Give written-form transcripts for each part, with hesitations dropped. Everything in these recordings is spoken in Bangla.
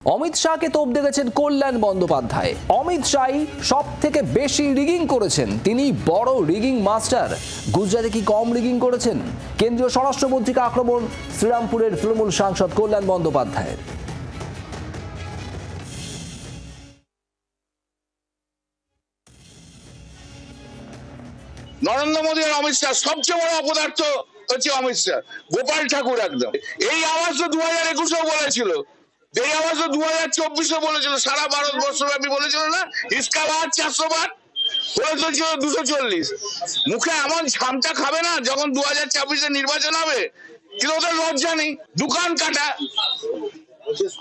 অমিত শাহকে তোপ দেখেছেন কল্যাণ বন্দ্যোপাধ্যায়। অমিত শাহ সব থেকে বেশি রিগিং করেছেন, তিনি বড় রিগিং মাস্টার। গুজরাটে কি কম রিগিং করেছেন? কেন্দ্রীয় স্বরাষ্ট্রমন্ত্রীকে আক্রমণ শ্রীরামপুরের তৃণমূল সাংসদ কল্যাণ বন্দ্যোপাধ্যায়ের। নরেন্দ্র মোদী আর অমিত শাহ সবচেয়ে বড় অপদার্থ হচ্ছে অমিত শাহ, গোপাল ঠাকুর একদম। এই আওয়াজ তো 2021-এও বলেছিল, এই আওয়াজ তো 2024-এও বলেছিল, সারা ভারতবর্ষব্যাপী বলেছিল না, ইসকা বাদ 400 বার বলেছিল 240। মুখে এমন ঝামটা খাবে না যখন 2024-এ নির্বাচন হবে, কিন্তু ওদের লজ্জা নেই, দোকান কাটা।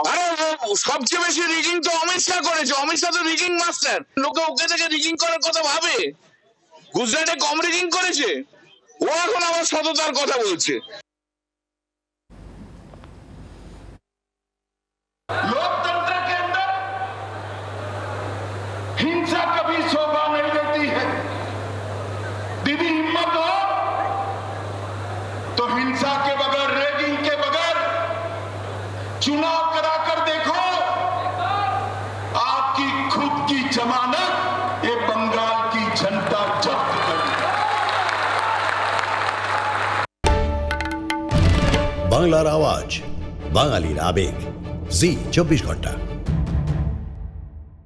আরে সবচেয়ে বেশি রিগিং তো অমিত শাহ করেছে, অমিত শাহ তো রিগিং মাস্টার। লোকে ওকে থেকে রিগিং করার কথা ভাবে। গুজরাটে কম রিগিং করেছে, ও এখন আবার সততার কথা বলছে। लोकतंत्र के अंदर हिंसा कभी शोभा नहीं देती है। दीदी हिम्मत हो तो हिंसा के बगैर, रेगिंग के बगैर चुनाव कराकर देखो, आपकी खुद की जमानत ये बंगाल की जनता जब्त करेगी। বাংলার আওয়াজ, বাঙালির আবেগ, জি 24 ঘন্টা।